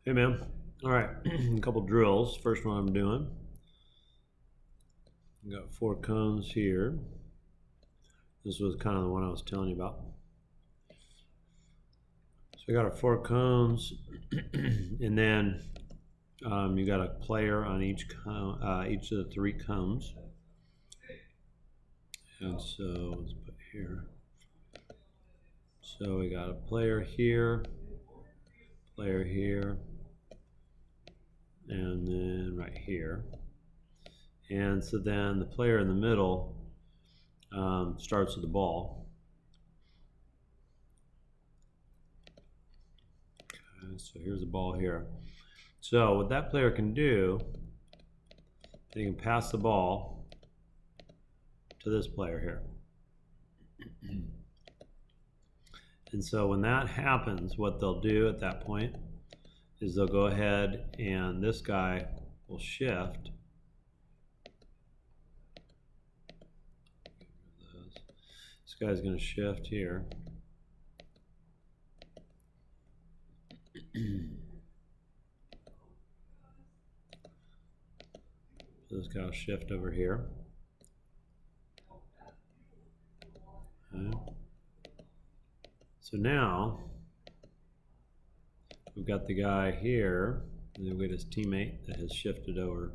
Hey man, all right, a couple drills. First one I'm doing, I got 4 cones here. This was kind of the one I was telling you about. So I got our 4 cones, and then you got a player on each each of the 3 cones. And so let's put here. So we got a player here, and then right here. And so then the player in the middle starts with the ball. Okay, so here's the ball here. So what that player can do, they can pass the ball to this player here. And so when that happens, what they'll do at that point is they'll go ahead and this guy will shift. This guy's going to shift here. So this guy will shift over here. Okay. So now we've got the guy here, and then we've got his teammate that has shifted over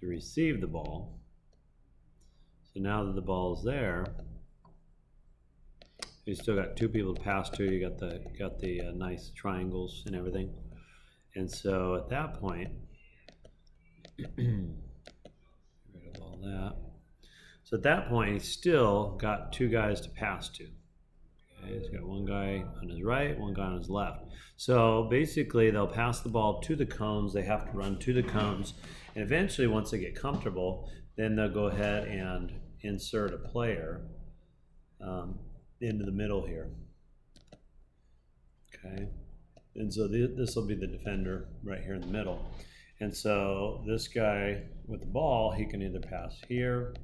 to receive the ball. So now that the ball is there, you still got 2 people to pass to. You got the nice triangles and everything. And so at that point, get rid of all that. So at that point, he's still got 2 guys to pass to. Okay, he's got 1 guy on his right, 1 guy on his left. So basically, they'll pass the ball to the cones. They have to run to the cones. And eventually, once they get comfortable, then they'll go ahead and insert a player into the middle here. Okay. And so this will be the defender right here in the middle. And so this guy with the ball, he can either pass here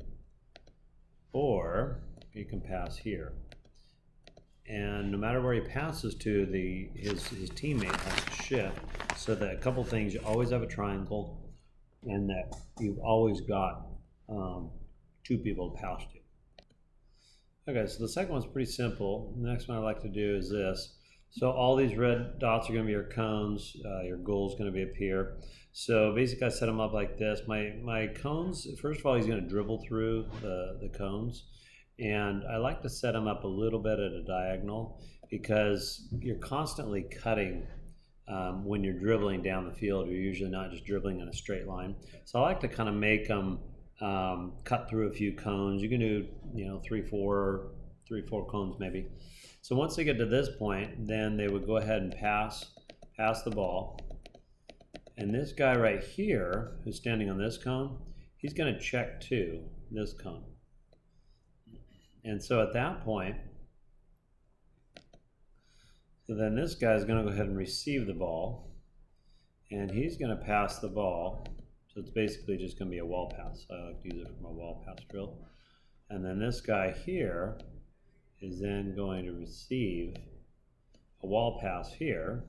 or he can pass here. And no matter where he passes to, his teammate has to shift, so that a couple things, you always have a triangle and that you've always got 2 people to pass to. Okay, so the second one's pretty simple. The next one I like to do is this. So all these red dots are going to be your cones. Your goal is going to be up here. So basically, I set them up like this. My cones, first of all, he's going to dribble through the cones. And I like to set them up a little bit at a diagonal because you're constantly cutting when you're dribbling down the field. You're usually not just dribbling in a straight line. So I like to kind of make them cut through a few cones. You can do, 3, 4 cones maybe. So once they get to this point, then they would go ahead and pass the ball. And this guy right here, who's standing on this cone, he's going to check to this cone. And so at that point, so then this guy is going to go ahead and receive the ball, and he's going to pass the ball. So it's basically just going to be a wall pass. So I like to use it for my wall pass drill. And then this guy here is then going to receive a wall pass here,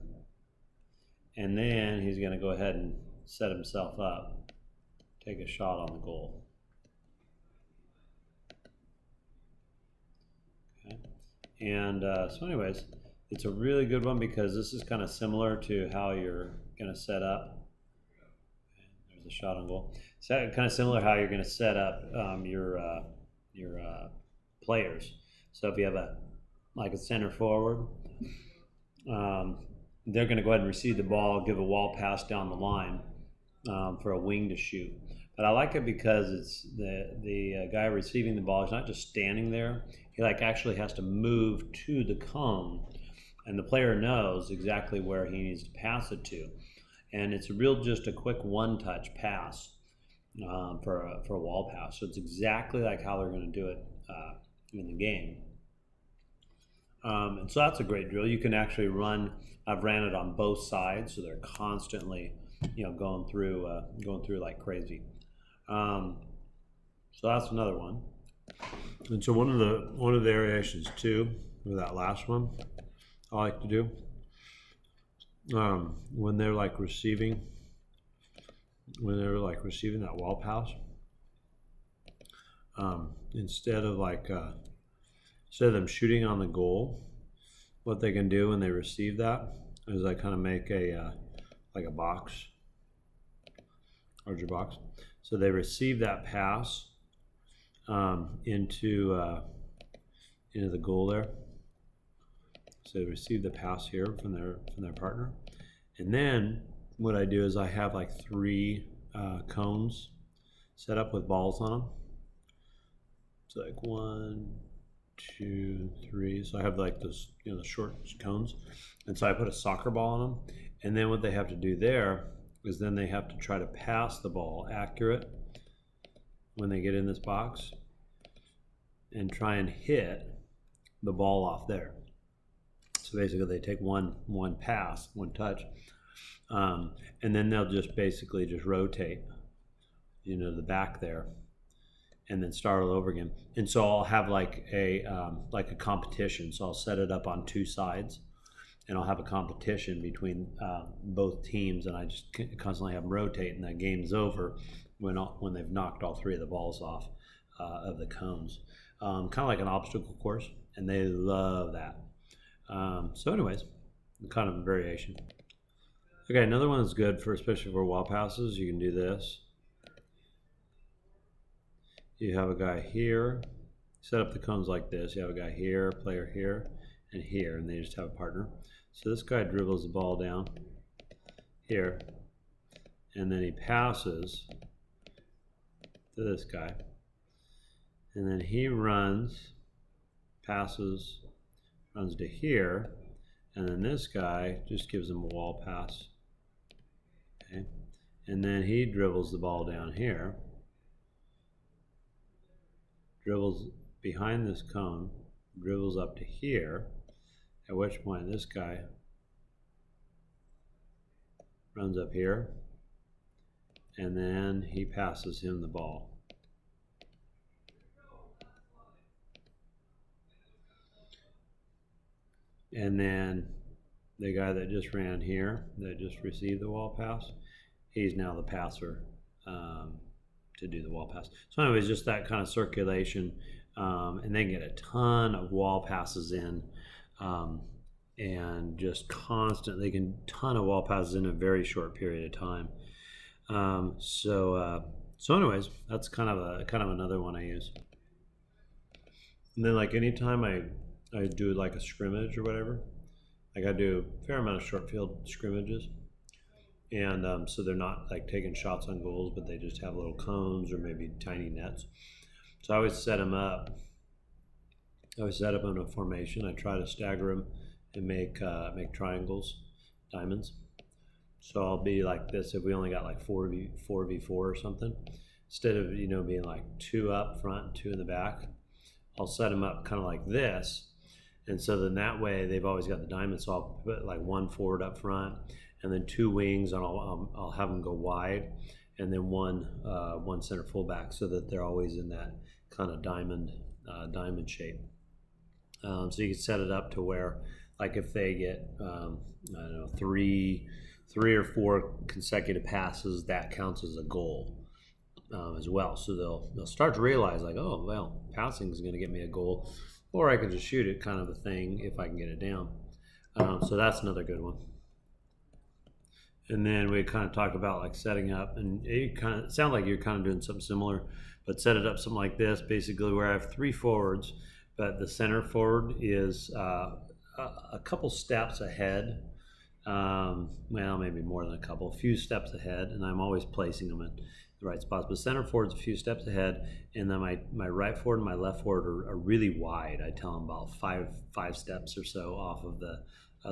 and then he's going to go ahead and set himself up, take a shot on the goal. Okay. And so anyways, it's a really good one because this is kind of similar to how you're going to set up. There's a shot on goal. So kind of similar how you're going to set up your players. So if you have a center forward, they're going to go ahead and receive the ball, give a wall pass down the line for a wing to shoot. But I like it because it's the guy receiving the ball is not just standing there. He actually has to move to the cone, and the player knows exactly where he needs to pass it to. And it's just a quick one-touch pass for a wall pass. So it's exactly like how they're going to do it in the game. And so that's a great drill. You can actually I've ran it on both sides, so they're constantly, going through like crazy. So that's another one. And so one of the variations too, with that last one, I like to do when they're like receiving that wall pass, instead of them shooting on the goal, what they can do when they receive that is I kind of make a like a box, larger box. So they receive that pass into the goal there. So they receive the pass here from their partner, and then what I do is I have like 3 cones set up with balls on them. It's like 1, 2, 3. So I have like this, the short cones, and so I put a soccer ball on them. And then what they have to do there is then they have to try to pass the ball accurate when they get in this box, and try and hit the ball off there. So basically, they take one pass, one touch, and then they'll just basically just rotate, the back there, and then start all over again. And so I'll have like a competition. So I'll set it up on 2 sides, and I'll have a competition between both teams, and I just constantly have them rotate, and that game's over when they've knocked all 3 of the balls off of the cones. Kind of like an obstacle course, and they love that. So anyways, kind of a variation. Okay, another one that's good for, especially for wall passes, you can do this. You have a guy here, set up the cones like this. You have a guy here, player here, and here, and they just have a partner. So this guy dribbles the ball down here, and then he passes to this guy, and then he runs to here, and then this guy just gives him a wall pass. Okay, and then he dribbles the ball down here, dribbles behind this cone, dribbles up to here, at which point this guy runs up here, and then he passes him the ball. And then the guy that just ran here, that just received the wall pass, he's now the passer to do the wall pass. So anyways, just that kind of circulation, and they get a ton of wall passes in, and just constantly ton of wall passes in a very short period of time. So anyways, that's kind of another one I use. And then like anytime I do like a scrimmage or whatever, like I do a fair amount of short field scrimmages, and so they're not like taking shots on goals, but they just have little cones or maybe tiny nets. So I always set them up. I always set up in a formation. I try to stagger them and make triangles, diamonds. So I'll be like this if we only got like 4v4 or something. Instead of being like 2 up front, 2 in the back, I'll set them up kind of like this. And so then that way they've always got the diamond. So I'll put like 1 forward up front, and then 2 wings, and I'll have them go wide, and then one center fullback, so that they're always in that kind of diamond shape. So you can set it up to where, like, if they get I don't know, 3 or 4 consecutive passes, that counts as a goal as well. So they'll start to realize, like, oh well, passing is going to get me a goal, or I can just shoot it, kind of a thing, if I can get it down. So that's another good one. And then we kind of talked about like setting up, and it kind of sounds like you're kind of doing something similar, but set it up something like this, basically, where I have 3 forwards, but the center forward is a couple steps ahead. Well, maybe more than a few steps ahead, and I'm always placing them in the right spots. But center forward's a few steps ahead, and then my right forward and my left forward are really wide. I tell them about five steps or so off of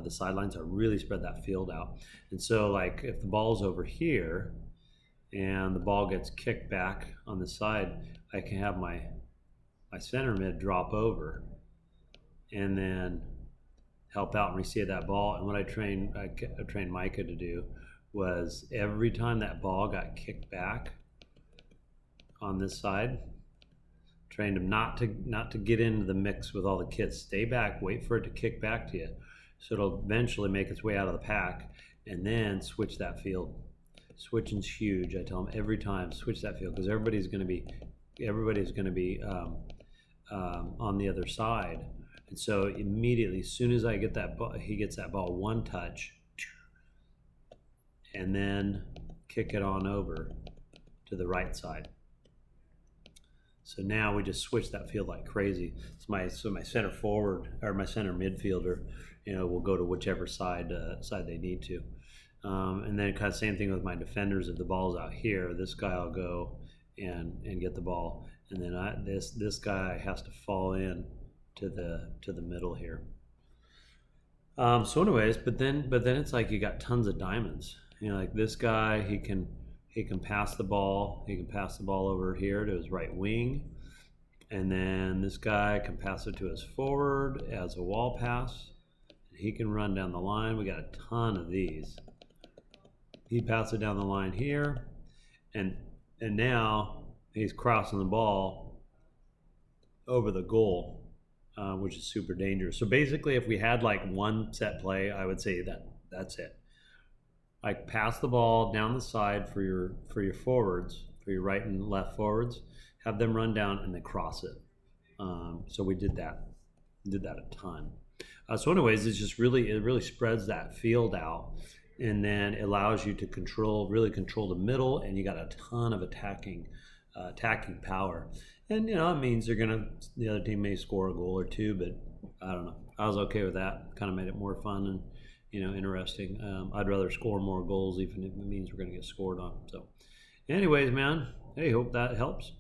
the sidelines. I really spread that field out. And so, like, if the ball's over here and the ball gets kicked back on the side, I can have my center mid drop over and then help out and receive that ball. And what I trained Micah to do was, every time that ball got kicked back on this side, trained him not to get into the mix with all the kids. Stay back, wait for it to kick back to you. So it'll eventually make its way out of the pack, and then switch that field. Switching's huge. I tell them every time, switch that field, because everybody's going to be on the other side. And so immediately, as soon as I get that ball, he gets that ball, one touch, and then kick it on over to the right side. So now we just switch that field like crazy. So my center forward or my center midfielder, will go to whichever side they need to. And then kind of same thing with my defenders. If the ball's out here, this guy will go and get the ball, and then this guy has to fall in to the middle here. So anyways, but then it's like you got tons of diamonds. Like this guy, he can pass the ball. He can pass the ball over here to his right wing, and then this guy can pass it to his forward as a wall pass. He can run down the line. We got a ton of these. He passes it down the line here, and now he's crossing the ball over the goal, which is super dangerous. So basically, if we had like one set play, I would say that's it. Like pass the ball down the side for your forwards, for your right and left forwards. Have them run down and then cross it. So we did that. A ton. So anyways, it really spreads that field out, and then it allows you to really control the middle, and you got a ton of attacking power. And it means the other team may score a goal or two, but I don't know. I was okay with that. Kind of made it more fun and interesting. I'd rather score more goals, even if it means we're going to get scored on. So anyways, man, hey, hope that helps.